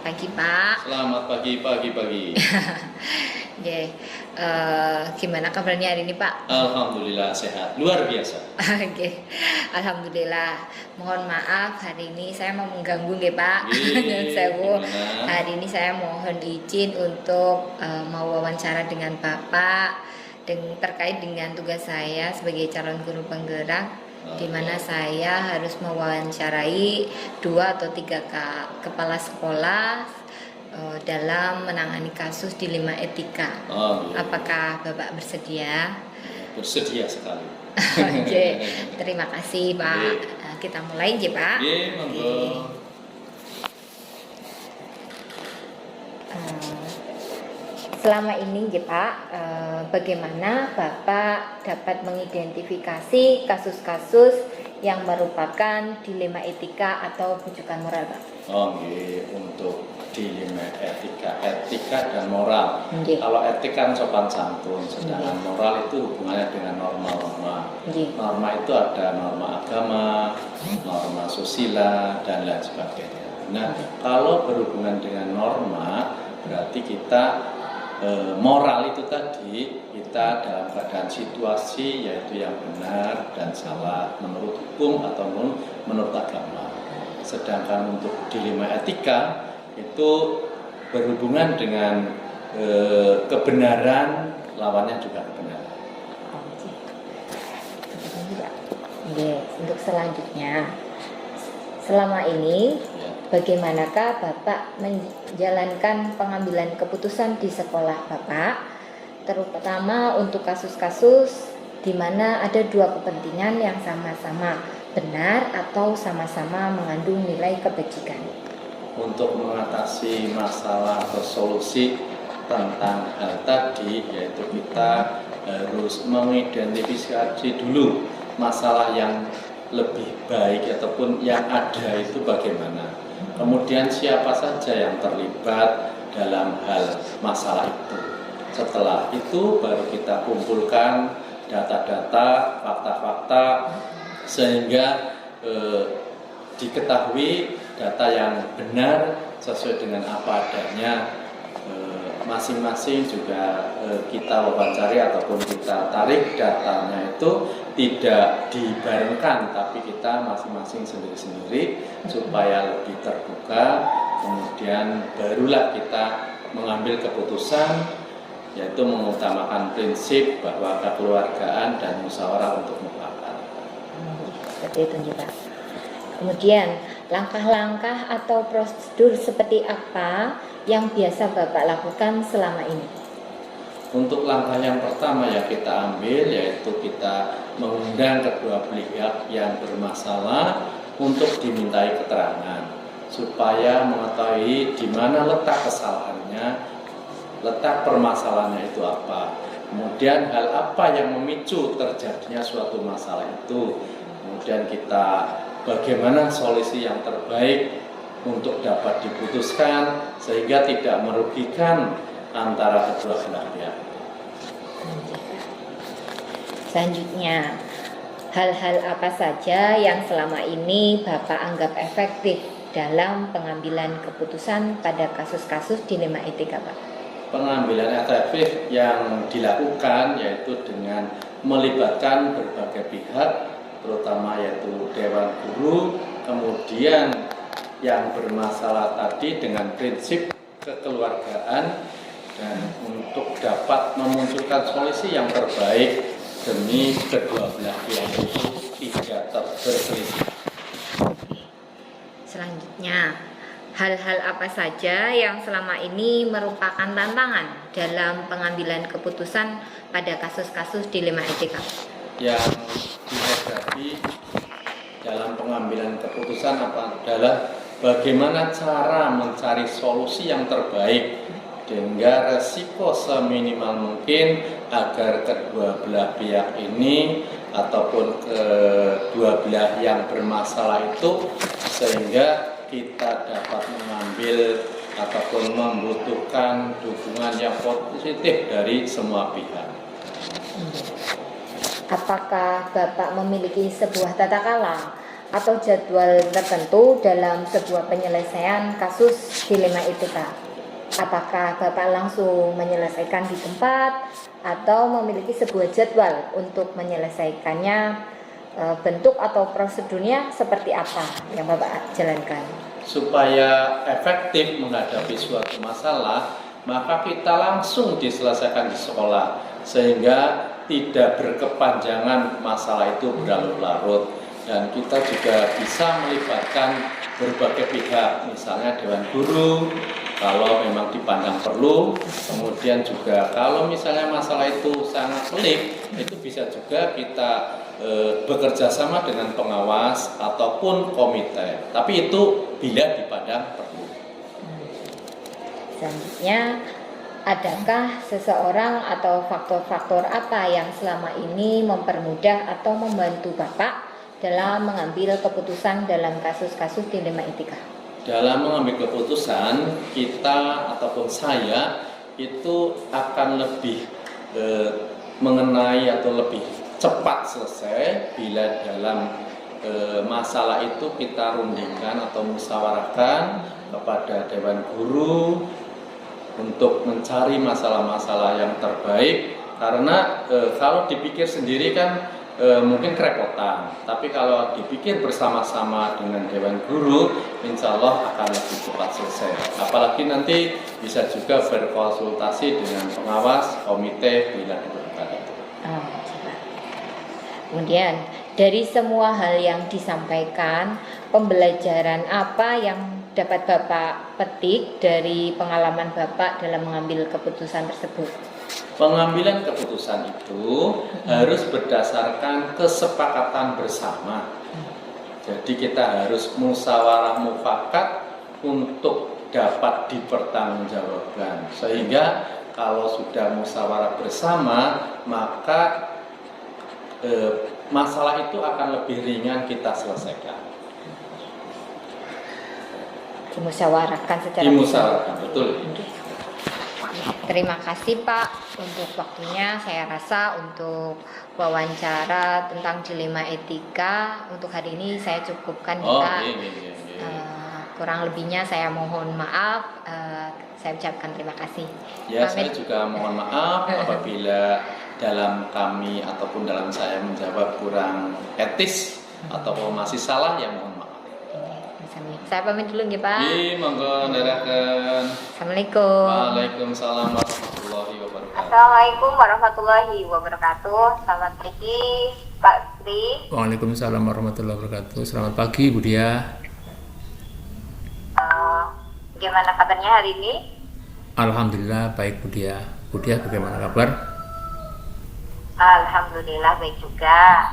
Pagi Pak. Selamat pagi. Oke, gimana kabarnya hari ini Pak? Alhamdulillah sehat, luar biasa. Oke, Alhamdulillah. Mohon maaf hari ini saya mau mengganggu nggih Pak. Sewu. Gimana? Hari ini saya mohon izin untuk mau wawancara dengan Bapak terkait dengan tugas saya sebagai calon guru penggerak, di mana saya harus mewawancarai 2 atau 3 kepala sekolah dalam menangani kasus dilema etika. Iya. Apakah Bapak bersedia? Bersedia sekali. Oke, terima kasih Pak. Kita mulai aja Pak. Monggo. Selama ini ya Pak, bagaimana Bapak dapat mengidentifikasi kasus-kasus yang merupakan dilema etika atau bujukan moral Pak? Untuk dilema etika dan moral. Okay. Kalau etik kan sopan santun, sedangkan moral itu hubungannya dengan norma-norma. Norma itu ada norma agama, norma susila, dan lain sebagainya. Nah, kalau berhubungan dengan norma, berarti kita moral itu tadi kita dalam keadaan situasi yaitu yang benar dan salah menurut hukum ataupun menurut agama. Sedangkan untuk dilema etika itu berhubungan dengan kebenaran, lawannya juga kebenaran. Untuk selanjutnya, selama ini bagaimanakah Bapak menjalankan pengambilan keputusan di sekolah Bapak, terutama untuk kasus-kasus di mana ada 2 kepentingan yang sama-sama benar atau sama-sama mengandung nilai kebajikan? Untuk mengatasi masalah atau solusi tentang hal tadi, yaitu kita harus mengidentifikasi dulu masalah yang lebih baik ataupun yang ada itu bagaimana. Kemudian siapa saja yang terlibat dalam hal masalah itu. Setelah itu baru kita kumpulkan data-data, fakta-fakta sehingga diketahui data yang benar sesuai dengan apa adanya. Masing-masing juga kita wawancari ataupun kita tarik datanya itu tidak dibarengkan, tapi kita masing-masing sendiri-sendiri supaya lebih terbuka. Kemudian barulah kita mengambil keputusan, yaitu mengutamakan prinsip bahwa kekeluargaan dan musyawarah untuk mufakat. Seperti itu Pak. Kemudian langkah-langkah atau prosedur seperti apa yang biasa Bapak lakukan selama ini? Untuk langkah yang pertama yang kita ambil yaitu kita mengundang kedua pihak yang bermasalah untuk dimintai keterangan supaya mengetahui di mana letak kesalahannya, letak permasalahannya itu apa. Kemudian hal apa yang memicu terjadinya suatu masalah itu. Kemudian kita bagaimana solusi yang terbaik untuk dapat diputuskan sehingga tidak merugikan antara kedua belah pihak. Selanjutnya, hal-hal apa saja yang selama ini Bapak anggap efektif dalam pengambilan keputusan pada kasus-kasus dilema etika Pak? Pengambilan efektif yang dilakukan yaitu dengan melibatkan berbagai pihak, terutama yaitu Dewan Guru, kemudian yang bermasalah tadi dengan prinsip kekeluargaan dan untuk dapat memunculkan solusi yang terbaik demi kedua belah pihak itu tidak berselisih. Selanjutnya, hal-hal apa saja yang selama ini merupakan tantangan dalam pengambilan keputusan pada kasus-kasus dilema etika? Yang dihadapi dalam pengambilan keputusan adalah bagaimana cara mencari solusi yang terbaik sehingga resiko seminimal mungkin agar kedua belah pihak ini ataupun kedua belah yang bermasalah itu sehingga kita dapat mengambil ataupun membutuhkan dukungan yang positif dari semua pihak. Apakah Bapak memiliki sebuah tata kelola atau jadwal tertentu dalam sebuah penyelesaian kasus dilema etika? Apakah Bapak langsung menyelesaikan di tempat atau memiliki sebuah jadwal untuk menyelesaikannya? Bentuk atau prosedurnya seperti apa yang Bapak jalankan? Supaya efektif menghadapi suatu masalah, maka kita langsung diselesaikan di sekolah, sehingga tidak berkepanjangan masalah itu berlarut-larut. Dan kita juga bisa melibatkan berbagai pihak, misalnya Dewan Guru kalau memang dipandang perlu, kemudian juga kalau misalnya masalah itu sangat pelik, itu bisa juga kita bekerja sama dengan pengawas ataupun komite, tapi itu bila dipandang perlu. Selanjutnya, adakah seseorang atau faktor-faktor apa yang selama ini mempermudah atau membantu Bapak dalam mengambil keputusan dalam kasus-kasus dilema etika? Dalam mengambil keputusan, kita ataupun saya itu akan lebih mengenai atau lebih cepat selesai bila dalam masalah itu kita rundingkan atau musyawarahkan kepada Dewan Guru untuk mencari masalah-masalah yang terbaik, karena kalau dipikir sendiri kan mungkin kerepotan, tapi kalau dipikir bersama-sama dengan Dewan Guru, insya Allah akan lebih cepat selesai. Apalagi nanti bisa juga berkonsultasi dengan pengawas, komite bila diperlukan itu. Kemudian dari semua hal yang disampaikan, pembelajaran apa yang dapat Bapak petik dari pengalaman Bapak dalam mengambil keputusan tersebut? Pengambilan keputusan itu harus berdasarkan kesepakatan bersama. Jadi kita harus musyawarah mufakat untuk dapat dipertanggungjawabkan. Sehingga kalau sudah musyawarah bersama, maka masalah itu akan lebih ringan kita selesaikan. Dimusyawarahkan secara Dimusyawarahkan, betul. Terima kasih Pak untuk waktunya. Saya rasa untuk wawancara tentang dilema etika untuk hari ini saya cukupkan ya Pak. Kurang lebihnya saya mohon maaf. Saya ucapkan terima kasih. Ya, saya juga mohon maaf apabila dalam kami ataupun dalam saya menjawab kurang etis ataupun masih salah, ya mohon maaf. Saya pamit dulu ya Pak. Monggo ndherekaken. Assalamualaikum. Waalaikumsalam warahmatullahi wabarakatuh. Assalamualaikum warahmatullahi wabarakatuh. Selamat pagi Pak Tri. Waalaikumsalam warahmatullahi wabarakatuh. Selamat pagi Bu Dia. Bagaimana kabarnya hari ini? Alhamdulillah baik Bu Dia. Bu Dia bagaimana kabar? Alhamdulillah baik juga.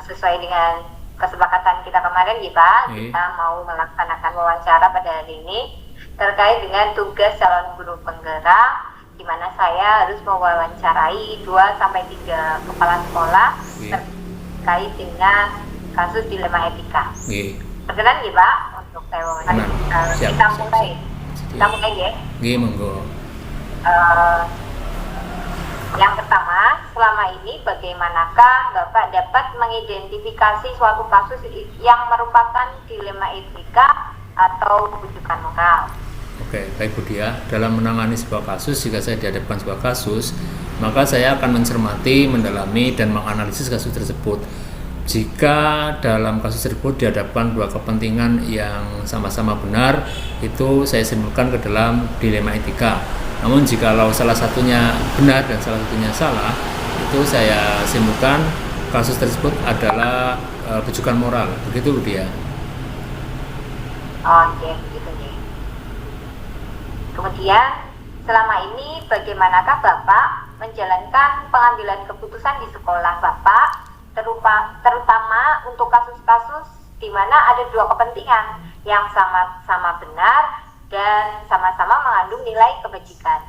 Sesuai dengan kesepakatan kita kemarin ya Pak, kita mau melaksanakan wawancara pada hari ini terkait dengan tugas calon guru penggerak, di mana saya harus mewawancarai 2-3 kepala sekolah terkait dengan kasus dilema etika. Berkenan ya Pak untuk saya wawancara. Kita mulai ya. Monggo. Yang pertama, selama ini bagaimanakah Bapak dapat mengidentifikasi suatu kasus yang merupakan dilema etika atau rujukan moral? Oke, baik Bu Dia. Dalam menangani sebuah kasus, jika saya dihadapkan sebuah kasus, maka saya akan mencermati, mendalami, dan menganalisis kasus tersebut. Jika dalam kasus tersebut dihadapkan dua kepentingan yang sama-sama benar, itu saya simpulkan ke dalam dilema etika. Namun jikalau salah satunya benar dan salah satunya salah, itu saya simpulkan kasus tersebut adalah rujukan moral. Begitu Bu Dia. Oke, gitu ya. Kemudian selama ini bagaimanakah Bapak menjalankan pengambilan keputusan di sekolah Bapak, terutama untuk kasus-kasus di mana ada dua kepentingan yang sama-sama benar dan sama-sama mengandung nilai kebajikan?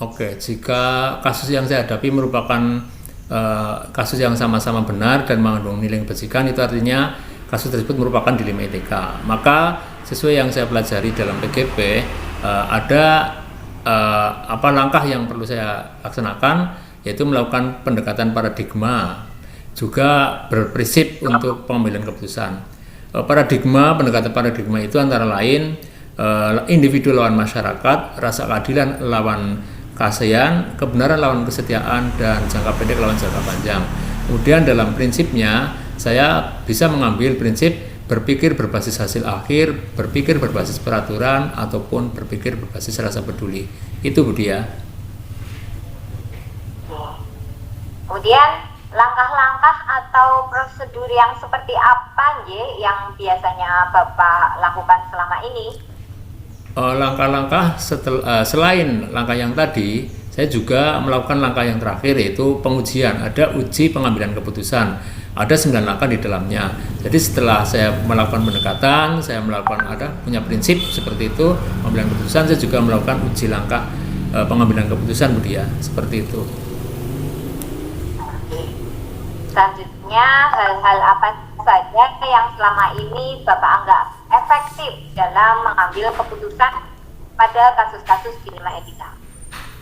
Oke, jika kasus yang saya hadapi merupakan kasus yang sama-sama benar dan mengandung nilai kebajikan, itu artinya kasus tersebut merupakan dilema etika. Maka sesuai yang saya pelajari dalam PGP, ada langkah yang perlu saya laksanakan, yaitu melakukan pendekatan paradigma. juga berprinsip untuk pengambilan keputusan. Pendekatan paradigma itu antara lain individu lawan masyarakat, rasa keadilan lawan keaslian, kebenaran lawan kesetiaan, dan jangka pendek lawan jangka panjang. Kemudian dalam prinsipnya saya bisa mengambil prinsip berpikir berbasis hasil akhir, berpikir berbasis peraturan, ataupun berpikir berbasis rasa peduli. Itu Budia. Kemudian langkah-langkah atau prosedur yang seperti apa yang biasanya Bapak lakukan selama ini? Langkah-langkah selain langkah yang tadi, saya juga melakukan langkah yang terakhir, yaitu pengujian. Ada uji pengambilan keputusan, ada 9 langkah di dalamnya. Jadi setelah saya melakukan pendekatan, saya punya prinsip seperti itu pengambilan keputusan, saya juga melakukan uji langkah pengambilan keputusan Budia, seperti itu. Selanjutnya, hal-hal apa saja yang selama ini Bapak anggap efektif dalam mengambil keputusan pada kasus-kasus dilema etika?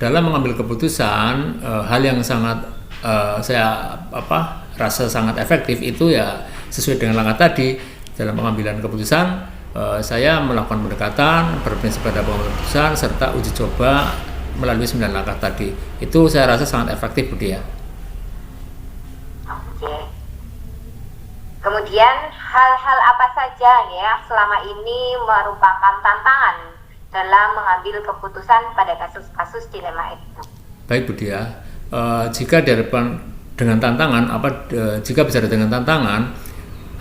Dalam mengambil keputusan, hal yang sangat saya rasa sangat efektif itu ya sesuai dengan langkah tadi. Dalam pengambilan keputusan, saya melakukan pendekatan, berprinsip pada pengambilan keputusan, serta uji coba melalui 9 langkah tadi. Itu saya rasa sangat efektif Budia. Kemudian hal-hal apa saja yang selama ini merupakan tantangan dalam mengambil keputusan pada kasus-kasus dilema etika? Baik Budia, jika dengan tantangan, jika bicara dengan tantangan,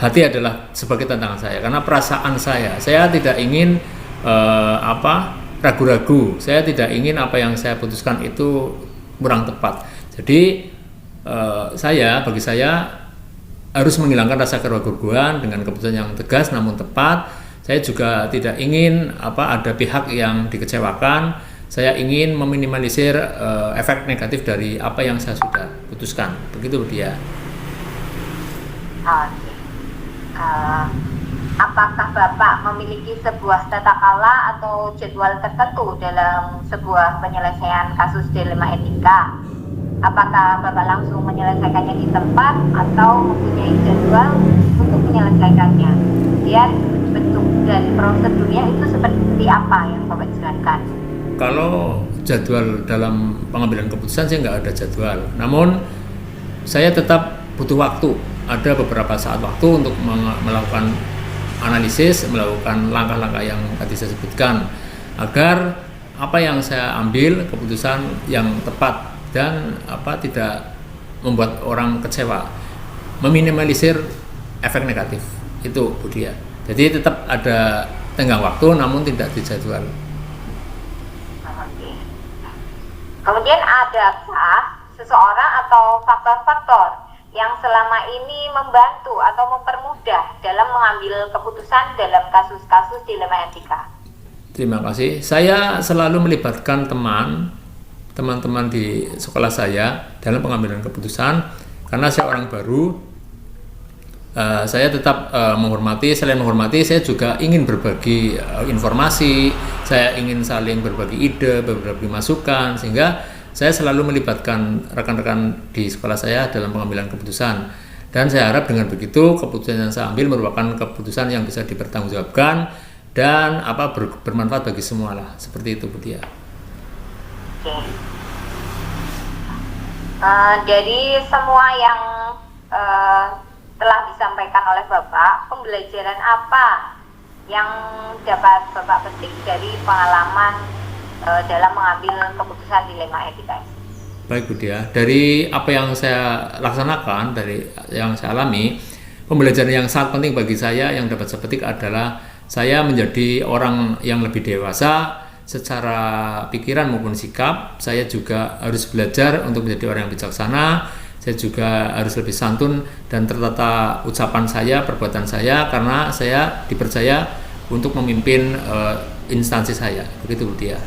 hati adalah sebagai tantangan saya, karena perasaan saya tidak ingin ragu-ragu, saya tidak ingin apa yang saya putuskan itu kurang tepat. Jadi bagi saya harus menghilangkan rasa keraguan dengan keputusan yang tegas namun tepat. Saya juga tidak ingin ada pihak yang dikecewakan. Saya ingin meminimalisir efek negatif dari apa yang saya sudah putuskan. Begitu dia. Apakah Bapak memiliki sebuah tata kelola atau jadwal tertentu dalam sebuah penyelesaian kasus dilema etika? Apakah Bapak langsung menyelesaikannya di tempat atau mempunyai jadwal untuk menyelesaikannya? Kemudian bentuk dan prosedurnya itu seperti apa yang Bapak jelaskan? Kalau jadwal dalam pengambilan keputusan saya nggak ada jadwal. Namun saya tetap butuh waktu. Ada beberapa saat waktu untuk melakukan analisis, melakukan langkah-langkah yang tadi saya sebutkan, agar apa yang saya ambil keputusan yang tepat dan tidak membuat orang kecewa, meminimalisir efek negatif itu Budia. Jadi tetap ada tenggang waktu namun tidak dijadwal. Kemudian adakah seseorang atau faktor-faktor yang selama ini membantu atau mempermudah dalam mengambil keputusan dalam kasus-kasus dilema etika? Terima kasih. Saya selalu melibatkan teman-teman di sekolah saya dalam pengambilan keputusan, karena saya orang baru. Saya tetap selain menghormati, saya juga ingin berbagi informasi, saya ingin saling berbagi ide, berbagi masukan, sehingga saya selalu melibatkan rekan-rekan di sekolah saya dalam pengambilan keputusan. Dan saya harap dengan begitu keputusan yang saya ambil merupakan keputusan yang bisa dipertanggungjawabkan dan bermanfaat bagi semua lah. Seperti itu Budia. Dari semua yang telah disampaikan oleh Bapak, pembelajaran apa yang dapat Bapak petik dari pengalaman dalam mengambil keputusan dilema etika? Baik Budia, dari apa yang saya laksanakan, dari yang saya alami, pembelajaran yang sangat penting bagi saya yang dapat saya petik adalah saya menjadi orang yang lebih dewasa secara pikiran maupun sikap. Saya juga harus belajar untuk menjadi orang yang bijaksana. Saya juga harus lebih santun dan tertata ucapan saya, perbuatan saya, karena saya dipercaya untuk memimpin instansi saya. Begitu Budia.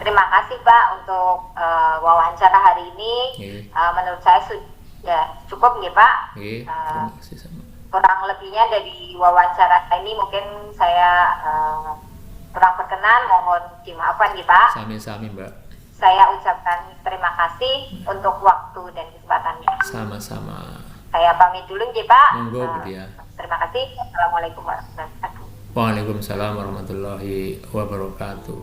Terima kasih Pak untuk wawancara hari ini. Menurut saya sudah cukup nih Pak. Terima kasih sama. Kurang lebihnya dari wawancara ini mungkin saya kurang berkenan, mohon dimaafkan nih Pak. Sami-sami Mbak. saya ucapkan terima kasih untuk waktu dan kesempatannya. Sama-sama. Saya pamit dulu nggih Pak. Monggo Bu Dia. Terima kasih. Assalamualaikum warahmatullahi wabarakatuh. Waalaikumsalam warahmatullahi wabarakatuh.